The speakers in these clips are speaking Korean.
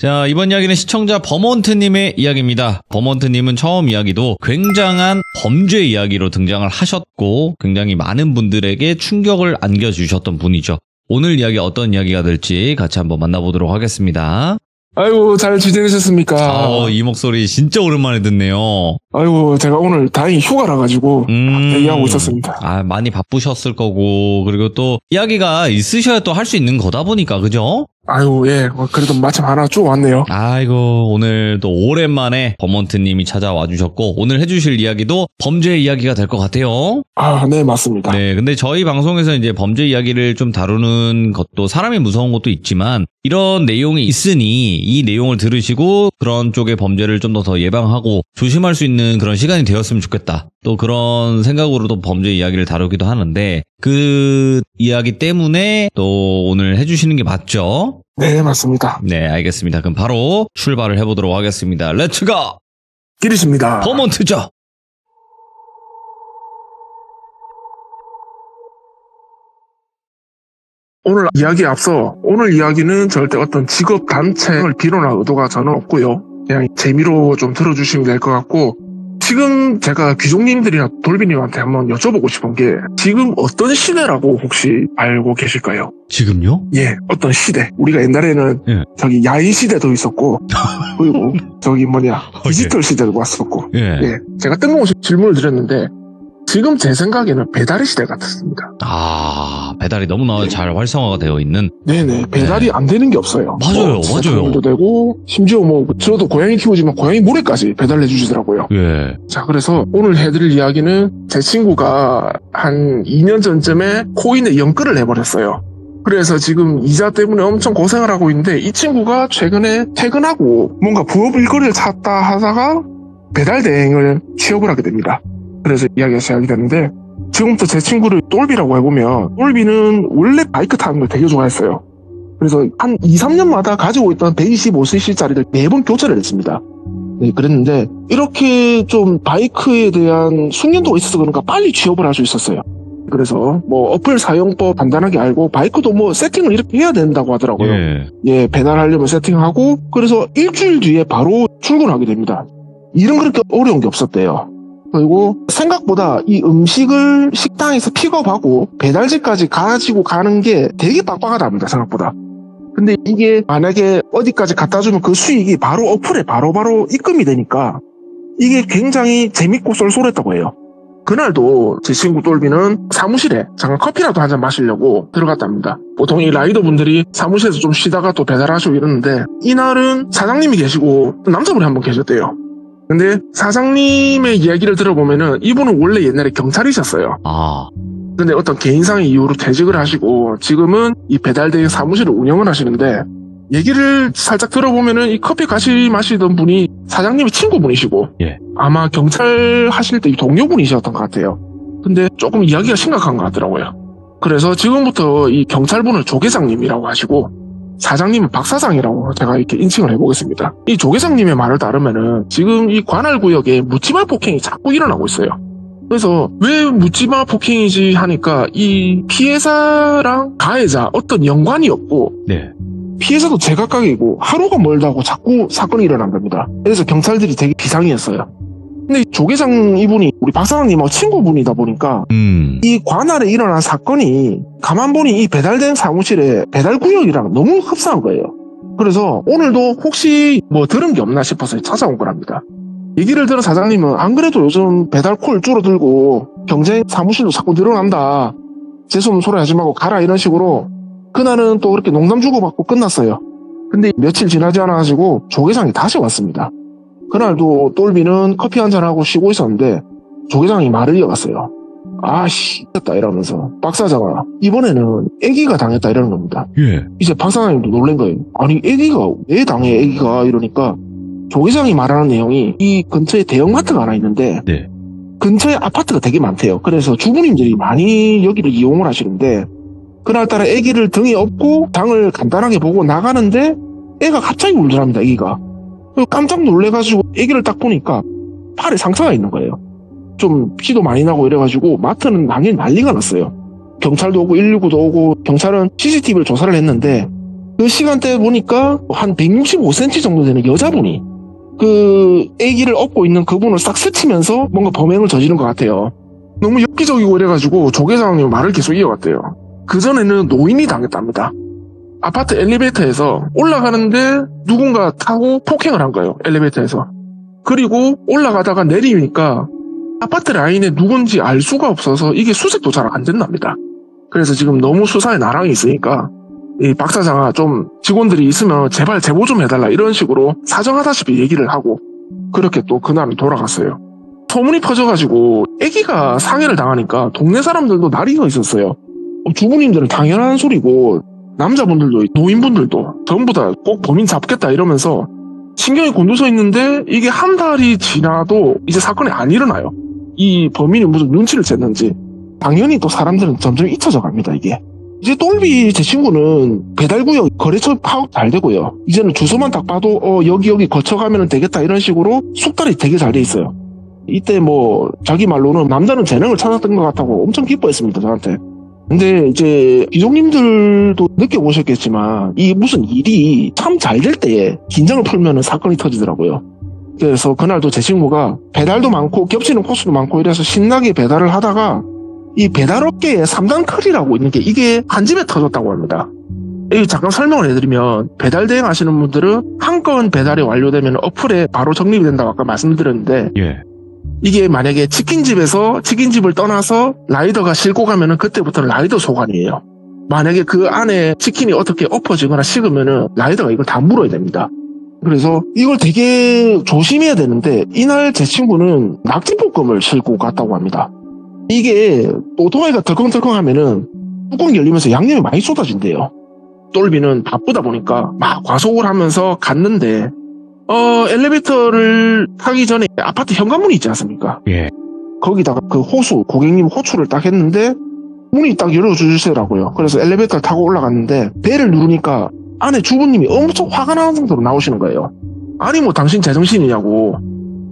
자, 이번 이야기는 시청자 버몬트님의 이야기입니다. 버몬트님은 처음 이야기도 굉장한 범죄 이야기로 등장을 하셨고 굉장히 많은 분들에게 충격을 안겨주셨던 분이죠. 오늘 이야기 어떤 이야기가 될지 같이 한번 만나보도록 하겠습니다. 아이고, 잘 지내셨습니까? 이 목소리 진짜 오랜만에 듣네요. 아이고, 제가 오늘 다행히 휴가라 가지고 대기하고 있었습니다. 많이 바쁘셨을 거고, 그리고 또 이야기가 있으셔야 또 할 수 있는 거다 보니까, 그죠? 아이고, 예, 그래도 마침 하나 쭉 왔네요. 아이고, 오늘 또 오랜만에 버몬트님이 찾아와 주셨고, 오늘 해주실 이야기도 범죄 이야기가 될 것 같아요. 아, 네, 맞습니다. 네, 근데 저희 방송에서 이제 범죄 이야기를 좀 다루는 것도 사람이 무서운 것도 있지만, 이런 내용이 있으니 이 내용을 들으시고 그런 쪽의 범죄를 좀 더 예방하고 조심할 수 있는 그런 시간이 되었으면 좋겠다. 또 그런 생각으로도 범죄 이야기를 다루기도 하는데 그 이야기 때문에 또 오늘 해주시는 게 맞죠? 네, 맞습니다. 네, 알겠습니다. 그럼 바로 출발을 해보도록 하겠습니다. 렛츠고! 기리십니다. 버몬트죠? 오늘 이야기에 앞서 오늘 이야기는 절대 어떤 직업 단체를 비론할 의도가 저는 없고요. 그냥 재미로 좀 들어주시면 될 것 같고, 지금 제가 귀족님들이나 돌비님한테 한번 여쭤보고 싶은 게 지금 어떤 시대라고 혹시 알고 계실까요? 지금요? 예, 어떤 시대. 우리가 옛날에는 저기 야인 시대도 있었고 그리고 저기 디지털 시대도 왔었고 예, 제가 뜬금없이 질문을 드렸는데 지금 제 생각에는 배달의 시대 같았습니다. 배달이 너무나 잘 활성화가 되어 있는. 네네, 배달이 안 되는 게 없어요. 맞아요. 도 되고, 심지어 저도 고양이 키우지만 고양이 모래까지 배달해 주시더라고요. 예. 자, 그래서 오늘 해드릴 이야기는 제 친구가 한 2년 전쯤에 코인에 연끌을 해버렸어요. 그래서 지금 이자 때문에 엄청 고생을 하고 있는데, 이 친구가 최근에 퇴근하고 뭔가 부업 일거리를 찾다 하다가 배달 대행을 취업을 하게 됩니다. 그래서 이야기가 시작이 됐는데, 지금부터 제 친구를 똘비라고 해보면, 똘비는 원래 바이크 타는 걸 되게 좋아했어요. 그래서 한 2, 3년마다 가지고 있던 125cc짜리를 매번 교체를 했습니다. 네, 그랬는데 이렇게 좀 바이크에 대한 숙련도가 있어서 그런가 빨리 취업을 할 수 있었어요. 그래서 어플 사용법 간단하게 알고 바이크도 세팅을 이렇게 해야 된다고 하더라고요. 예, 배달하려면 세팅하고, 그래서 일주일 뒤에 바로 출근하게 됩니다. 일은 그렇게 어려운 게 없었대요. 그리고 생각보다 이 음식을 식당에서 픽업하고 배달지까지 가지고 가는 게 되게 빡빡하답니다, 생각보다. 근데 이게 만약에 어디까지 갖다 주면 그 수익이 바로 어플에 바로바로 입금이 되니까 이게 굉장히 재밌고 쏠쏠했다고 해요. 그날도 제 친구 똘비는 사무실에 잠깐 커피라도 한잔 마시려고 들어갔답니다. 보통 이 라이더 분들이 사무실에서 좀 쉬다가 또 배달하시고 이러는데, 이날은 사장님이 계시고 남자분이 한 분 계셨대요. 근데 사장님의 이야기를 들어보면은 이분은 원래 옛날에 경찰이셨어요. 근데 어떤 개인상의 이유로 퇴직을 하시고 지금은 이 배달대행 사무실을 운영을 하시는데, 얘기를 살짝 들어보면은 이 커피 같이 마시던 분이 사장님의 친구분이시고 아마 경찰 하실 때 동료분이셨던 것 같아요. 근데 조금 이야기가 심각한 것 같더라고요. 그래서 지금부터 이 경찰분을 조계장님이라고 하시고 사장님은 박사장이라고 제가 이렇게 인칭을 해보겠습니다. 이 조계장님의 말을 따르면은 지금 이 관할구역에 묻지마 폭행이 자꾸 일어나고 있어요. 그래서 왜 묻지마 폭행이지 하니까 이 피해자랑 가해자 어떤 연관이 없고 피해자도 제각각이고 하루가 멀다고 자꾸 사건이 일어난답니다. 그래서 경찰들이 되게 비상이었어요. 근데 조계장 이분이 우리 박사장님하고 친구분이다 보니까 이 관할에 일어난 사건이 가만 보니 이 배달된 사무실에 배달구역이랑 너무 흡사한 거예요. 그래서 오늘도 혹시 들은 게 없나 싶어서 찾아온 거랍니다. 얘기를 들은 사장님은 안 그래도 요즘 배달콜 줄어들고 경쟁 사무실도 자꾸 늘어난다, 재수없는 소리 하지 말고 가라, 이런 식으로 그날은 또 그렇게 농담 주고받고 끝났어요. 근데 며칠 지나지 않아가지고 조계장이 다시 왔습니다. 그날도 똘비는 커피 한잔하고 쉬고 있었는데 조계장이 말을 이어갔어요. 아씨, 됐다 이러면서, 박사장아, 이번에는 애기가 당했다, 이러는 겁니다. 이제 박사장님도 놀란 거예요. 아니, 애기가 왜 당해, 애기가, 이러니까 조계장이 말하는 내용이 이 근처에 대형마트가 하나 있는데 근처에 아파트가 되게 많대요. 그래서 주부님들이 많이 여기를 이용을 하시는데, 그날따라 애기를 등에 업고 장을 간단하게 보고 나가는데 애가 갑자기 울더랍니다, 애기가. 깜짝 놀래가지고 애기를 딱 보니까 팔에 상처가 있는 거예요. 좀 피도 많이 나고 이래가지고 마트는 당연히 난리가 났어요. 경찰도 오고 119도 오고, 경찰은 CCTV를 조사를 했는데 그 시간대 보니까 한 165cm 정도 되는 여자분이 그 애기를 업고 있는 그분을 싹 스치면서 뭔가 범행을 저지른 것 같아요. 너무 엽기적이고 이래가지고 조 계장님 말을 계속 이어갔대요. 그전에는 노인이 당했답니다. 아파트 엘리베이터에서 올라가는데 누군가 타고 폭행을 한 거예요. 엘리베이터에서. 그리고 올라가다가 내리니까 아파트 라인에 누군지 알 수가 없어서 이게 수색도 잘 안 된답니다. 그래서 지금 너무 수사에 나랑이 있으니까 이 박 사장아 좀 직원들이 있으면 제발 제보 좀 해달라 이런 식으로 사정하다시피 얘기를 하고 그렇게 또 그날은 돌아갔어요. 소문이 퍼져가지고 아기가 상해를 당하니까 동네 사람들도 난리가 있었어요. 주부님들은 당연한 소리고 남자분들도 노인분들도 전부 다 꼭 범인 잡겠다 이러면서 신경이 곤두서 있는데 이게 한 달이 지나도 이제 사건이 안 일어나요. 이 범인이 무슨 눈치를 챘는지 당연히 또 사람들은 점점 잊혀져 갑니다. 이게 이제 똘비 제 친구는 배달구역 거래처 파악 잘 되고요. 이제는 주소만 딱 봐도 여기 거쳐가면 되겠다 이런 식으로 숙달이 되게 잘 돼 있어요. 이때 뭐 자기 말로는 남다른 재능을 찾았던 것 같다고 엄청 기뻐했습니다. 저한테. 근데 이제 기종님들도 느껴보셨겠지만 이 무슨 일이 참 잘 될 때에 긴장을 풀면은 사건이 터지더라고요. 그래서 그날도 제 친구가 배달도 많고 겹치는 코스도 많고 이래서 신나게 배달을 하다가 이 배달업계에 3단 클이라고 있는 게 이게 한 집에 터졌다고 합니다. 이 잠깐 설명을 해드리면 배달 대행 하시는 분들은 한 건 배달이 완료되면 어플에 바로 적립이 된다고 아까 말씀드렸는데 이게 만약에 치킨집에서 치킨집을 떠나서 라이더가 싣고 가면은 그때부터는 라이더 소관이에요. 만약에 그 안에 치킨이 어떻게 엎어지거나 식으면은 라이더가 이걸 다 물어야 됩니다. 그래서 이걸 되게 조심해야 되는데 이날 제 친구는 낙지볶음을 싣고 갔다고 합니다. 이게 오토바이가 덜컹덜컹 하면은 뚜껑이 열리면서 양념이 많이 쏟아진대요. 똘비는 바쁘다 보니까 막 과속을 하면서 갔는데 엘리베이터를 타기 전에 아파트 현관문이 있지 않습니까? 거기다가 그 호수, 고객님 호출을 딱 했는데 문이 딱 열어주시더라고요. 그래서 엘리베이터를 타고 올라갔는데 벨을 누르니까 안에 주부님이 엄청 화가 나는 정도로 나오시는 거예요. 아니 뭐 당신 제정신이냐고.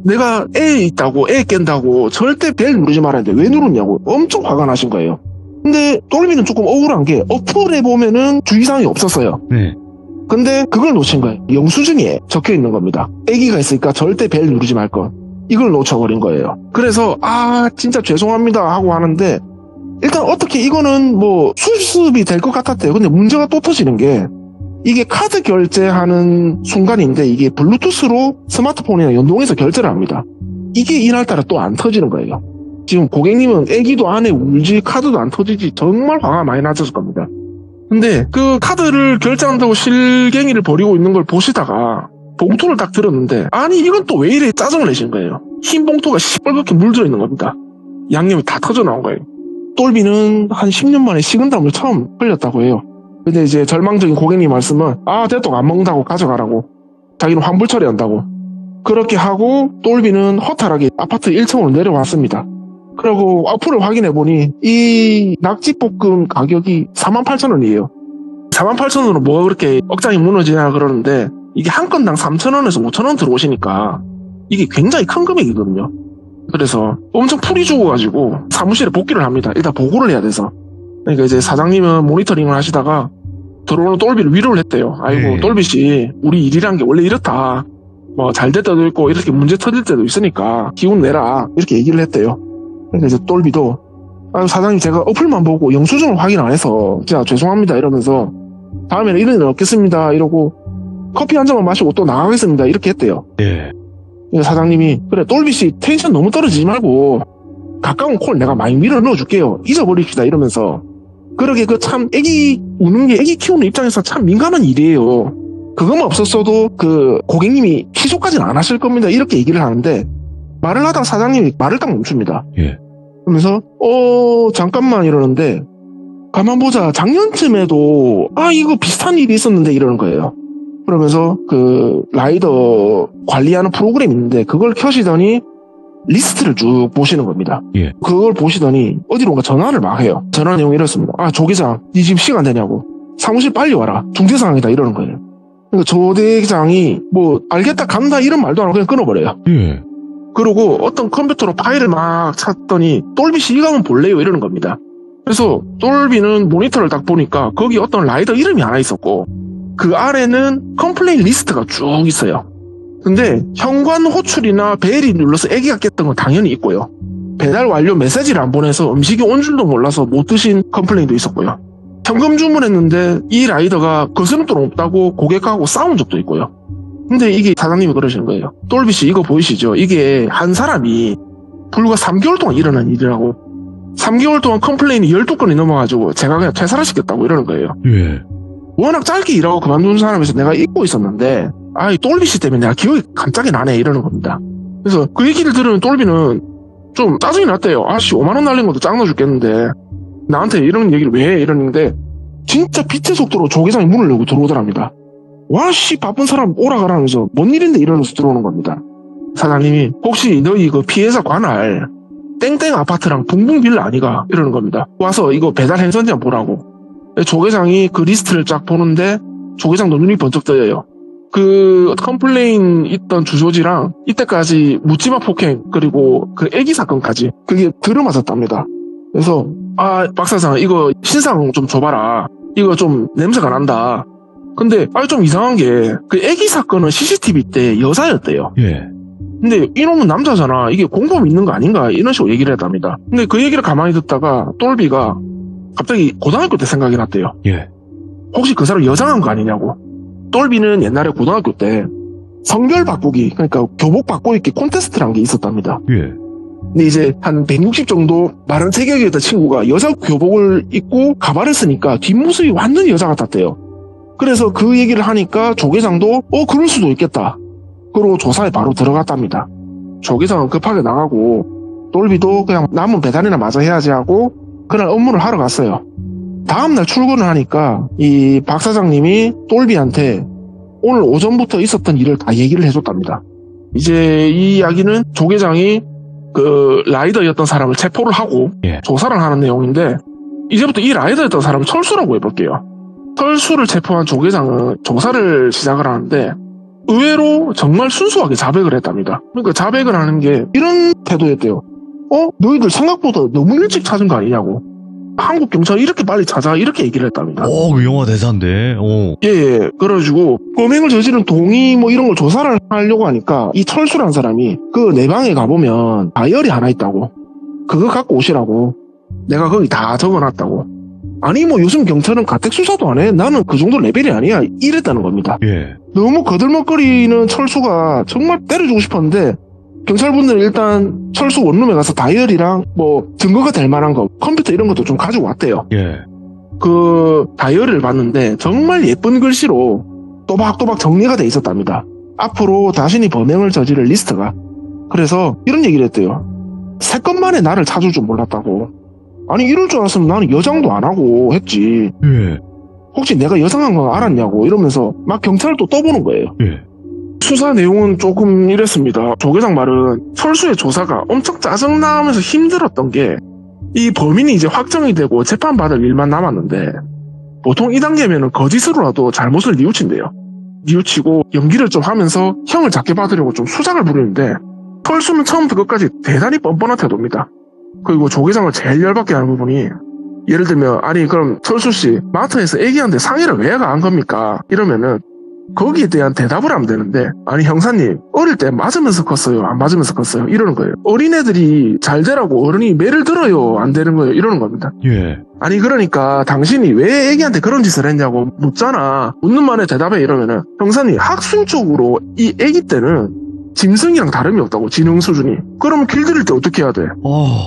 내가 애 있다고 애 깬다고 절대 벨 누르지 말았는데 왜 누르냐고 엄청 화가 나신 거예요. 근데 똘비는 조금 억울한 게 어플에 보면은 주의사항이 없었어요. 근데 그걸 놓친 거예요. 영수증에 적혀 있는 겁니다. 애기가 있으니까 절대 벨 누르지 말 것. 이걸 놓쳐버린 거예요. 그래서 진짜 죄송합니다 하고 하는데 일단 어떻게 이거는 뭐 수습이 될 것 같았대요. 근데 문제가 또 터지는 게 이게 카드 결제하는 순간인데 이게 블루투스로 스마트폰이랑 연동해서 결제를 합니다. 이게 이날따라 또 안 터지는 거예요. 지금 고객님은 애기도 안에 울지 카드도 안 터지지 정말 화가 많이 나셨을 겁니다. 근데 그 카드를 결제한다고 실갱이를 벌이고 있는 걸 보시다가 봉투를 딱 들었는데 아니 이건 또 왜 이래 짜증을 내신 거예요. 흰 봉투가 시뻘겋게 물들어 있는 겁니다. 양념이 다 터져 나온 거예요. 똘비는 한 10년 만에 식은땀을 처음 흘렸다고 해요. 근데 이제 절망적인 고객님 말씀은 대떡 안 먹는다고 가져가라고. 자기는 환불 처리한다고. 그렇게 하고 똘비는 허탈하게 아파트 1층으로 내려왔습니다. 그리고 어플을 확인해보니 이 낙지볶음 가격이 48,000원이에요. 48,000원으로 뭐가 그렇게 억장이 무너지냐 그러는데 이게 한 건당 3,000원에서 5,000원 들어오시니까 이게 굉장히 큰 금액이거든요. 그래서 엄청 풀이 죽어가지고 사무실에 복귀를 합니다. 일단 보고를 해야 돼서. 그러니까 이제 사장님은 모니터링을 하시다가 들어오는 똘비를 위로를 했대요. 아이고 똘비씨 우리 일이란 게 원래 이렇다. 뭐 잘 될 때도 있고 이렇게 문제 터질 때도 있으니까 기운 내라 이렇게 얘기를 했대요. 그러니까 이제 똘비도 사장님 제가 어플만 보고 영수증을 확인 안 해서 진짜 죄송합니다 이러면서 다음에는 이런 일 없겠습니다 이러고 커피 한 잔만 마시고 또 나가겠습니다 이렇게 했대요. 사장님이 그래 똘비씨 텐션 너무 떨어지지 말고 가까운 콜 내가 많이 밀어 넣어줄게요. 잊어버립시다 이러면서 그러게 그 참 애기 우는 게 애기 키우는 입장에서 참 민감한 일이에요. 그것만 없었어도 그 고객님이 취소까지는 안 하실 겁니다 이렇게 얘기를 하는데 말을 하다가 사장님이 말을 딱 멈춥니다. 그러면서 잠깐만 이러는데 가만 보자 작년쯤에도 이거 비슷한 일이 있었는데 이러는 거예요. 그러면서 그 라이더 관리하는 프로그램이 있는데 그걸 켜시더니 리스트를 쭉 보시는 겁니다. 그걸 보시더니 어디론가 전화를 막 해요. 전화 내용이 이렇습니다. 조 계장 니 지금 시간 되냐고 사무실 빨리 와라 중대 상황이다 이러는 거예요. 그러니까 조 대장이 뭐 알겠다 간다 이런 말도 안 하고 그냥 끊어버려요. 그리고 어떤 컴퓨터로 파일을 막 찾더니 똘비씨 이거 한번 볼래요 이러는 겁니다. 그래서 똘비는 모니터를 딱 보니까 거기 어떤 라이더 이름이 하나 있었고 그 아래는 컴플레인 리스트가 쭉 있어요. 근데 현관 호출이나 벨이 눌러서 애기가 깼던 건 당연히 있고요. 배달 완료 메시지를 안 보내서 음식이 온 줄도 몰라서 못 드신 컴플레인도 있었고요. 현금 주문했는데 이 라이더가 거스름돈 없다고 고객하고 싸운 적도 있고요. 근데 이게 사장님이 그러시는 거예요. 똘비씨 이거 보이시죠? 이게 한 사람이 불과 3개월 동안 일어난 일이라고. 3개월 동안 컴플레인이 12건이 넘어가지고 제가 그냥 퇴사를 시켰다고 이러는 거예요. 예. 워낙 짧게 일하고 그만둔 사람에서 내가 잊고 있었는데 이 똘비씨 때문에 내가 기억이 갑자기 나네 이러는 겁니다. 그래서 그 얘기를 들으면 똘비는 좀 짜증이 났대요. 아씨 5만원 날린 것도 짱나 죽겠는데 나한테 이런 얘기를 왜 해? 이러는데 진짜 빛의 속도로 조계장이 문을 열고 들어오더랍니다. 와씨 바쁜 사람 오라 가라면서 뭔 일인데 이러면서 들어오는 겁니다. 사장님이 혹시 너희 그 피해자 관할 땡땡 아파트랑 붕붕 빌라 아니가? 이러는 겁니다. 와서 이거 배달 행선지 한번 보라고. 조계장이 그 리스트를 쫙 보는데 조계장도 눈이 번쩍 떠요. 그 컴플레인 있던 주소지랑 이때까지 묻지마 폭행 그리고 그 애기 사건까지 그게 들어맞았답니다. 그래서 박 사장 이거 신상 좀 줘봐라. 이거 좀 냄새가 난다. 근데 좀 이상한 게 그 애기 사건은 CCTV 때 여자였대요. 예. 근데 이놈은 남자잖아. 이게 공범 있는 거 아닌가? 이런 식으로 얘기를 했답니다. 근데 그 얘기를 가만히 듣다가 똘비가 갑자기 고등학교 때 생각이 났대요. 예. 혹시 그 사람 여장한 거 아니냐고. 똘비는 옛날에 고등학교 때 성별 바꾸기, 그러니까 교복 바꿔 입기 콘테스트라는 게 있었답니다. 예. 근데 이제 한 160 정도 마른 체격이었던 친구가 여자 교복을 입고 가발을 쓰니까 뒷모습이 완전히 여자 같았대요. 그래서 그 얘기를 하니까 조계장도 그럴 수도 있겠다. 그리고 조사에 바로 들어갔답니다. 조계장은 급하게 나가고 똘비도 그냥 남은 배달이나 마저 해야지 하고 그날 업무를 하러 갔어요. 다음날 출근을 하니까 이 박 사장님이 똘비한테 오늘 오전부터 있었던 일을 다 얘기를 해줬답니다. 이제 이 이야기는 조계장이 그 라이더였던 사람을 체포를 하고 예. 조사를 하는 내용인데 이제부터 이 라이더였던 사람을 철수라고 해볼게요. 철수를 체포한 조계장은 조사를 시작을 하는데 의외로 정말 순수하게 자백을 했답니다. 그러니까 자백을 하는 게 이런 태도였대요. 너희들 생각보다 너무 일찍 찾은 거 아니냐고. 한국 경찰이 이렇게 빨리 찾아 이렇게 얘기를 했답니다. 그 영화 대사인데. 예. 그래가지고 범행을 저지른 동의 뭐 이런 걸 조사를 하려고 하니까 이 철수라는 사람이 그 내 방에 가보면 다이어리 하나 있다고. 그거 갖고 오시라고. 내가 거기 다 적어놨다고. 아니 뭐 요즘 경찰은 가택 수사도 안 해. 나는 그 정도 레벨이 아니야. 이랬다는 겁니다. 예. 너무 거들먹거리는 철수가 정말 때려주고 싶었는데 경찰분들은 일단 철수 원룸에 가서 다이어리랑 뭐 증거가 될 만한 거 컴퓨터 이런 것도 좀 가지고 왔대요. 예. 그 다이어리를 봤는데 정말 예쁜 글씨로 또박또박 정리가 돼 있었답니다. 앞으로 자신이 범행을 저지를 리스트가. 그래서 이런 얘기를 했대요. 3건 만에 나를 찾을 줄 몰랐다고. 아니 이럴 줄 알았으면 나는 여장도 안 하고 했지. 예. 혹시 내가 여장한 거 알았냐고 이러면서 막 경찰을 또 떠보는 거예요. 예. 수사 내용은 조금 이랬습니다. 조계장 말은 철수의 조사가 엄청 짜증나면서 힘들었던 게 이 범인이 이제 확정이 되고 재판받을 일만 남았는데 보통 이 단계면은 거짓으로라도 잘못을 뉘우친대요. 뉘우치고 연기를 좀 하면서 형을 작게 받으려고 좀 수작을 부리는데 철수는 처음부터 끝까지 대단히 뻔뻔한 태도입니다. 그리고 조계장을 제일 열받게 하는 부분이 예를 들면 아니 그럼 철수씨 마트에서 애기한테 상의를 왜 안 겁니까? 이러면은 거기에 대한 대답을 하면 되는데 아니 형사님 어릴 때 맞으면서 컸어요 안 맞으면서 컸어요 이러는 거예요. 어린애들이 잘 되라고 어른이 매를 들어요 안 되는 거예요 이러는 겁니다. 예. 아니 그러니까 당신이 왜 애기한테 그런 짓을 했냐고 묻잖아. 묻는 말에 대답해 이러면은 형사님 학술적으로 이 애기 때는 짐승이랑 다름이 없다고 지능 수준이. 그러면 길들일 때 어떻게 해야 돼?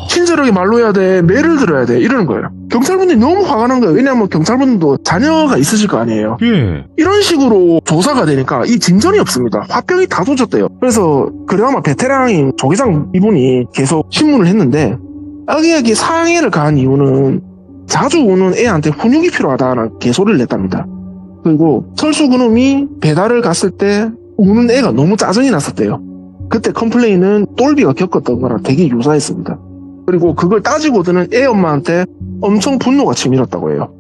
친절하게 말로 해야 돼? 매를 들어야 돼? 이러는 거예요. 경찰분들이 너무 화가 난 거예요. 왜냐하면 경찰분들도 자녀가 있으실 거 아니에요. 예. 이런 식으로 조사가 되니까 이 진전이 없습니다. 화병이 다 쏟았대요. 그래서 그나마 베테랑인 조계장 이분이 계속 신문을 했는데 아기에게 상해를 가한 이유는 자주 우는 애한테 훈육이 필요하다는 개소리를 냈답니다. 그리고 철수 그놈이 배달을 갔을 때 우는 애가 너무 짜증이 났었대요. 그때 컴플레인은 똘비가 겪었던 거랑 되게 유사했습니다. 그리고 그걸 따지고 드는 애 엄마한테 엄청 분노가 치밀었다고 해요.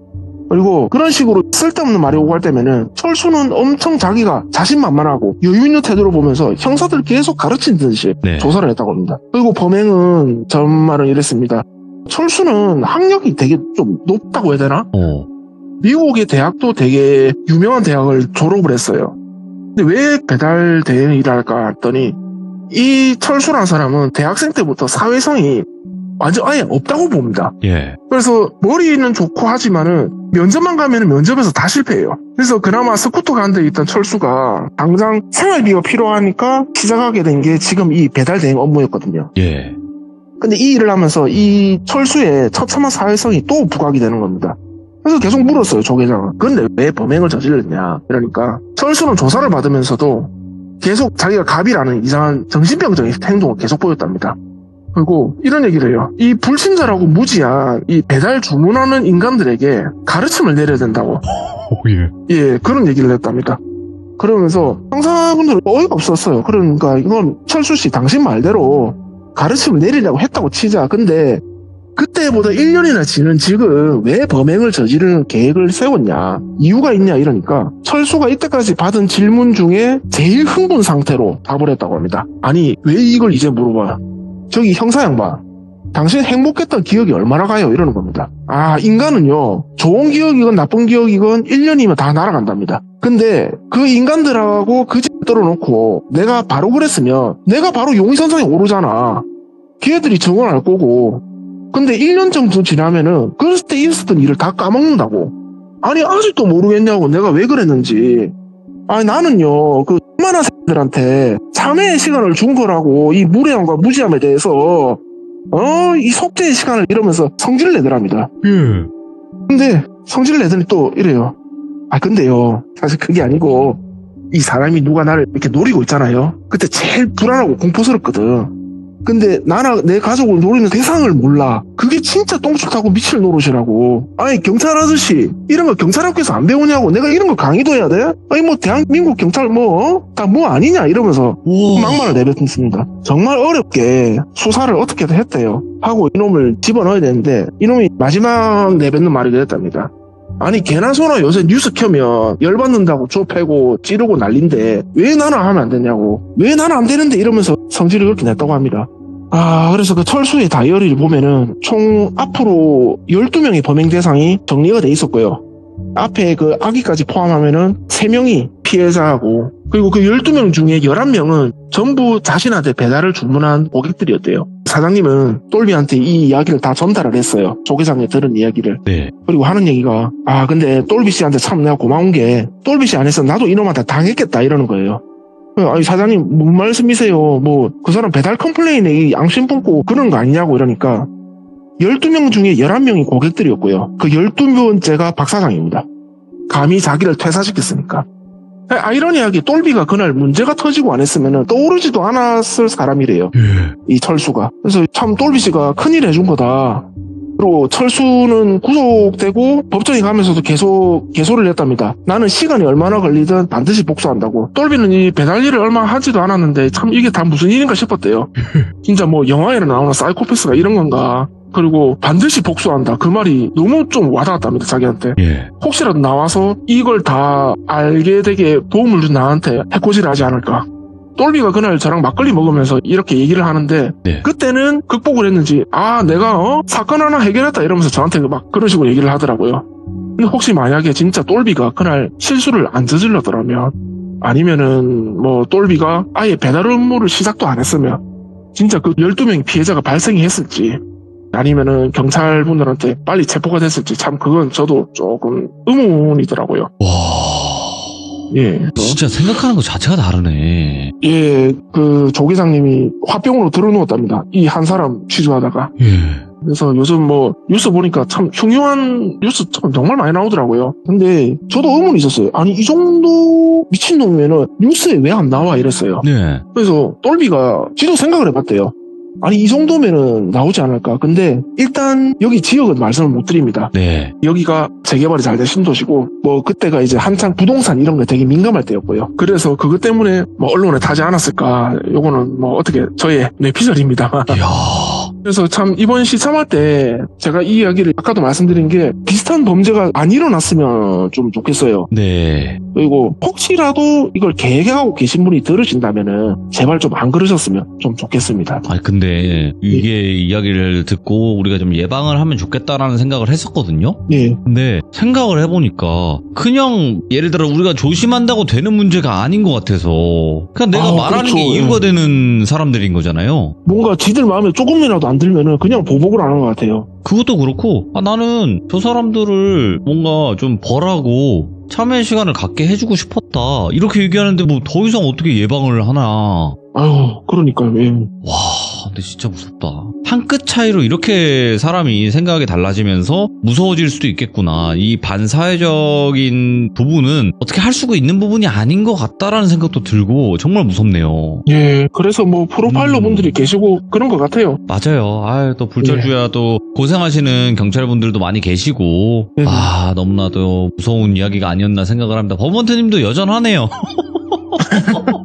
그리고 그런 식으로 쓸데없는 말이 오고 할 때면은 철수는 엄청 자기가 자신만만하고 여유 있는 태도를 보면서 형사들 계속 가르친 듯이 네. 조사를 했다고 합니다. 그리고 범행은 전 말은 이랬습니다. 철수는 학력이 되게 좀 높다고 해야 되나? 미국의 대학도 되게 유명한 대학을 졸업을 했어요. 근데 왜 배달 대행 일을 할까 했더니 이 철수라는 사람은 대학생 때부터 사회성이 완전 아예 없다고 봅니다. 예. 그래서 머리는 좋고 하지만은 면접만 가면은 면접에서 다 실패해요. 그래서 그나마 스쿠터 가는 데 있던 철수가 당장 생활비가 필요하니까 시작하게 된 게 지금 이 배달 대행 업무였거든요. 예. 근데 이 일을 하면서 이 철수의 처참한 사회성이 또 부각이 되는 겁니다. 그래서 계속 물었어요, 조 계장은. 근데 왜 범행을 저질렀냐? 이러니까 철수는 조사를 받으면서도 계속 자기가 갑이라는 이상한 정신병적인 행동을 계속 보였답니다. 그리고 이런 얘기를 해요. 이 불친절하고 무지한 이 배달 주문하는 인간들에게 가르침을 내려야 된다고. 예, 그런 얘기를 했답니다. 그러면서 상사분들은 어이가 없었어요. 그러니까 이건 철수 씨 당신 말대로 가르침을 내리려고 했다고 치자. 근데 그때보다 1년이나 지는 지금 왜 범행을 저지르는 계획을 세웠냐, 이유가 있냐 이러니까 철수가 이때까지 받은 질문 중에 제일 흥분 상태로 답을 했다고 합니다. 아니 왜 이걸 이제 물어봐. 저기 형사 양반, 당신 행복했던 기억이 얼마나 가요? 이러는 겁니다. 아, 인간은요, 좋은 기억이건 나쁜 기억이건 1년이면 다 날아간답니다. 근데 그 인간들하고 그 집 떨어놓고 내가 바로 그랬으면 내가 바로 용의선상에 오르잖아. 걔들이 증언할 거고. 근데 1년 정도 지나면은 그랬을 때 있었던 일을 다 까먹는다고. 아니 아직도 모르겠냐고, 내가 왜 그랬는지. 아니 나는요, 그 얼마나 새들한테 참회의 시간을 준 거라고. 이 무례함과 무지함에 대해서 이 속죄의 시간을 이러면서 성질을 내더랍니다. 근데 성질을 내더니 또 이래요. 아 근데요, 사실 그게 아니고 이 사람이 누가 나를 이렇게 노리고 있잖아요. 그때 제일 불안하고 공포스럽거든. 근데 나나 내 가족을 노리는 대상을 몰라. 그게 진짜 똥줄 타고 미칠 노릇이라고. 아니 경찰 아저씨, 이런 거 경찰학교에서 안 배우냐고. 내가 이런 거 강의도 해야 돼? 아니 뭐 대한민국 경찰 다 뭐 아니냐 이러면서 막말을 내뱉습니다. 정말 어렵게 수사를 어떻게든 했대요. 하고 이놈을 집어넣어야 되는데 이놈이 마지막 내뱉는 말이 그랬답니다. 아니 개나 소나 요새 뉴스 켜면 열받는다고 좁히고 찌르고 난린데 왜 나는 하면 안 되냐고. 왜 나는 안 되는데 이러면서 성질을 그렇게 냈다고 합니다. 아, 그래서 그 철수의 다이어리를 보면은 총 앞으로 12명의 범행 대상이 정리가 돼 있었고요. 앞에 그 아기까지 포함하면은 3명이 피해자하고, 그리고 그 12명 중에 11명은 전부 자신한테 배달을 주문한 고객들이었대요. 사장님은 똘비한테 이 이야기를 다 전달을 했어요. 조 계장이 들은 이야기를. 네. 그리고 하는 얘기가, 아 근데 똘비 씨한테 참 내가 고마운 게 똘비 씨 안 했으면 나도 이놈한테 당했겠다 이러는 거예요. 아니 사장님 뭔 말씀이세요? 뭐 그 사람 배달 컴플레인에 양심 품고 그런 거 아니냐고 이러니까 12명 중에 11명이 고객들이었고요. 그 12번째가 박 사장입니다. 감히 자기를 퇴사시켰으니까. 아이러니하게 똘비가 그날 문제가 터지고 안 했으면 떠오르지도 않았을 사람이래요. 이 철수가. 그래서 참 똘비 씨가 큰일 해준 거다. 그리고 철수는 구속되고 법정에 가면서도 계속 개소를 했답니다. 나는 시간이 얼마나 걸리든 반드시 복수한다고. 똘비는 이 배달 일을 얼마 하지도 않았는데 참 이게 다 무슨 일인가 싶었대요. 진짜 뭐 영화에나 나오는 사이코패스가 이런 건가. 그리고 반드시 복수한다. 그 말이 너무 좀 와닿았답니다, 자기한테. 예. 혹시라도 나와서 이걸 다 알게 되게 도움을 준 나한테 해코지를 하지 않을까. 똘비가 그날 저랑 막걸리 먹으면서 이렇게 얘기를 하는데 네. 그때는 극복을 했는지 내가 사건 하나 해결했다 이러면서 저한테 막 그런 식으로 얘기를 하더라고요. 근데 혹시 만약에 진짜 똘비가 그날 실수를 안 저질렀더라면, 아니면은 뭐 똘비가 아예 배달 업무를 시작도 안 했으면 진짜 그 12명의 피해자가 발생이 했을지, 아니면은 경찰분들한테 빨리 체포가 됐을지, 참 그건 저도 조금 의문이더라고요. 와. 예. 진짜 생각하는 것 자체가 다르네. 예, 그 조 계장님이 화병으로 들어누웠답니다. 이 한 사람 취조하다가. 예. 그래서 요즘 뭐 뉴스 보니까 참 흉흉한 뉴스 정말 많이 나오더라고요. 근데 저도 의문이 있었어요. 아니 이 정도 미친놈이면은 뉴스에 왜 안 나와 이랬어요. 네. 그래서 똘비가 지도 생각을 해봤대요. 아니 이 정도면은 나오지 않을까. 근데 일단 여기 지역은 말씀을 못 드립니다. 네. 여기가 재개발이 잘 된 신도시고 뭐 그때가 이제 한창 부동산 이런 게 되게 민감할 때였고요. 그래서 그것 때문에 뭐 언론에 타지 않았을까. 요거는 뭐 어떻게 저의 뇌피셜입니다만. 이야. 그래서 참 이번 시참할 때 제가 이 이야기를 아까도 말씀드린 게 비슷한 범죄가 안 일어났으면 좀 좋겠어요. 네. 그리고 혹시라도 이걸 계획하고 계신 분이 들으신다면은 제발 좀 안 그러셨으면 좀 좋겠습니다. 아 근데 이게 이야기를 듣고 우리가 좀 예방을 하면 좋겠다라는 생각을 했었거든요. 예. 근데 생각을 해보니까 그냥 예를 들어 우리가 조심한다고 되는 문제가 아닌 것 같아서 그냥 내가 말하는 그렇죠. 게 이유가 되는 사람들인 거잖아요. 뭔가 지들 마음에 조금이라도 안 들면은 그냥 보복을 하는 것 같아요. 그것도 그렇고 나는 저 사람들을 뭔가 좀 벌하고 참여의 시간을 갖게 해주고 싶었다 이렇게 얘기하는데 뭐 더 이상 어떻게 예방을 하나. 아유, 그러니까요. 예. 와 근데 진짜 무섭다. 한 끗 차이로 이렇게 사람이 생각이 달라지면서 무서워질 수도 있겠구나. 이 반사회적인 부분은 어떻게 할 수가 있는 부분이 아닌 것 같다라는 생각도 들고 정말 무섭네요. 예, 그래서 뭐 프로파일러 분들이 계시고 그런 것 같아요. 맞아요. 아유, 또 불철주야 또 고생하시는 경찰분들도 많이 계시고 너무나도 무서운 이야기가 아니었나 생각을 합니다. 범원트님도 여전하네요.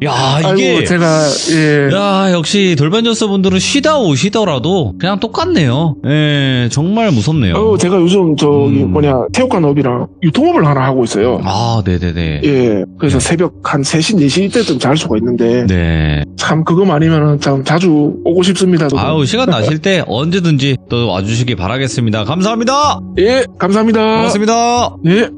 야 이게 아이고, 제가 야 역시 돌벤져스 분들은 쉬다 오시더라도 그냥 똑같네요. 예, 정말 무섭네요. 제가 요즘 체육관업이랑 유통업을 하나 하고 있어요. 아, 네네네. 예, 그래서 새벽 한 3시, 4시 이때쯤 잘 수가 있는데 네. 참 그거만이면은 참 자주 오고 싶습니다. 저도. 아유, 시간 나실 때 언제든지 또 와주시기 바라겠습니다. 감사합니다. 예, 감사합니다. 고맙습니다. 예.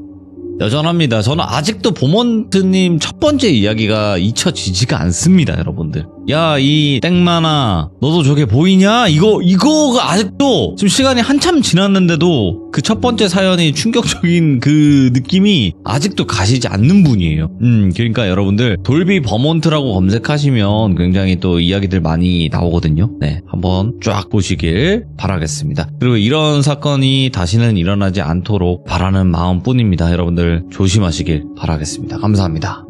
여전합니다. 저는 아직도 보먼트님 첫 번째 이야기가 잊혀지지가 않습니다, 여러분들. 야, 이 땡만아, 너도 저게 보이냐? 이거가 아직도 지금 시간이 한참 지났는데도 그 첫 번째 사연이 충격적인 그 느낌이 아직도 가시지 않는 분이에요. 그러니까 여러분들 돌비 버몬트라고 검색하시면 굉장히 또 이야기들 많이 나오거든요. 네, 한번 쫙 보시길 바라겠습니다. 그리고 이런 사건이 다시는 일어나지 않도록 바라는 마음뿐입니다. 여러분들 조심하시길 바라겠습니다. 감사합니다.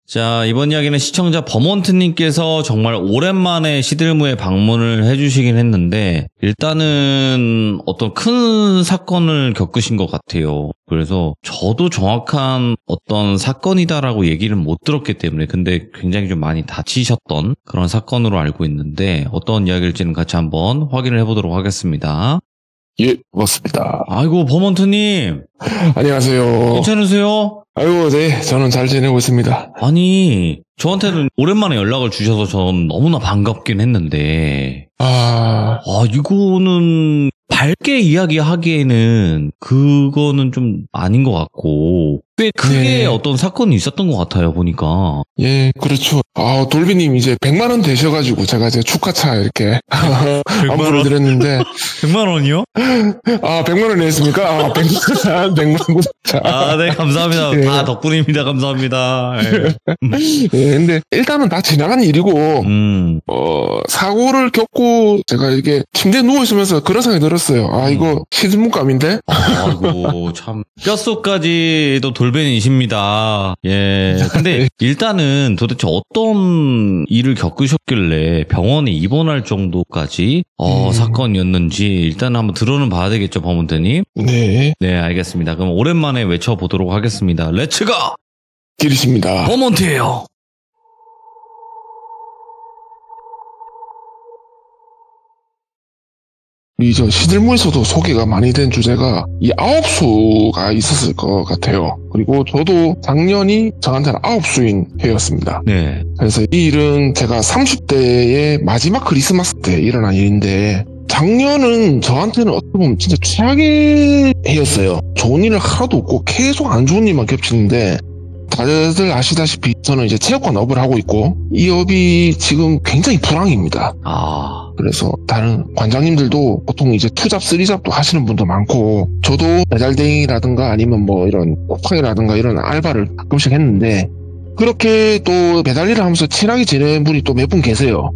자, 이번 이야기는 시청자 버몬트님께서 정말 오랜만에 시들무에 방문을 해주시긴 했는데 일단은 어떤 큰 사건을 겪으신 것 같아요. 그래서 저도 정확한 어떤 사건이다라고 얘기를 못 들었기 때문에 근데 굉장히 좀 많이 다치셨던 그런 사건으로 알고 있는데 어떤 이야기일지는 같이 한번 확인을 해보도록 하겠습니다. 예, 맞습니다. 아이고, 버몬트님. 안녕하세요. 괜찮으세요? 아이고, 네, 저는 잘 지내고 있습니다. 아니, 저한테는 오랜만에 연락을 주셔서 전 너무나 반갑긴 했는데, 이거는 밝게 이야기하기에는 그거는 좀 아닌 것 같고, 꽤 크게 네. 어떤 사건이 있었던 것 같아요, 보니까. 예, 그렇죠. 돌비님 이제 100만원 되셔가지고 제가 이제 축하차 이렇게 안부를 드렸는데. 100만 원이요? 100만원 냈습니까? 100만원 구독차. 네, 감사합니다. 예. 다 덕분입니다. 감사합니다. 예, 근데 일단은 다 지나간 일이고, 사고를 겪고 제가 이렇게 침대에 누워있으면서 그런 생각이 들었어요. 이거 시드문감인데? 아이고, 참. 뼛속까지도 돌변이십니다. 예. 근데 일단은 도대체 어떤 일을 겪으셨길래 병원에 입원할 정도까지 사건이었는지 일단 한번 들어는 봐야 되겠죠, 버몬트님? 네. 네, 알겠습니다. 그럼 오랜만에 외쳐보도록 하겠습니다. 렛츠가! 길이십니다. 버몬트예요. 우리 저 시들무에서도 소개가 많이 된 주제가 이 아홉수가 있었을 것 같아요. 그리고 저도 작년이 저한테는 아홉수인 해였습니다. 네. 그래서 이 일은 제가 30대의 마지막 크리스마스 때 일어난 일인데 작년은 저한테는 어떻게 보면 진짜 최악의 해였어요. 좋은 일은 하나도 없고 계속 안 좋은 일만 겹치는데 다들 아시다시피 저는 이제 체육관 업을 하고 있고 이 업이 지금 굉장히 불황입니다. 그래서 다른 관장님들도 보통 이제 투잡, 쓰리잡도 하시는 분도 많고 저도 배달대행이라든가 아니면 뭐 이런 쿠팡이라든가 이런 알바를 가끔씩 했는데 그렇게 또 배달 일을 하면서 친하게 지내는 분이 또 몇 분 계세요.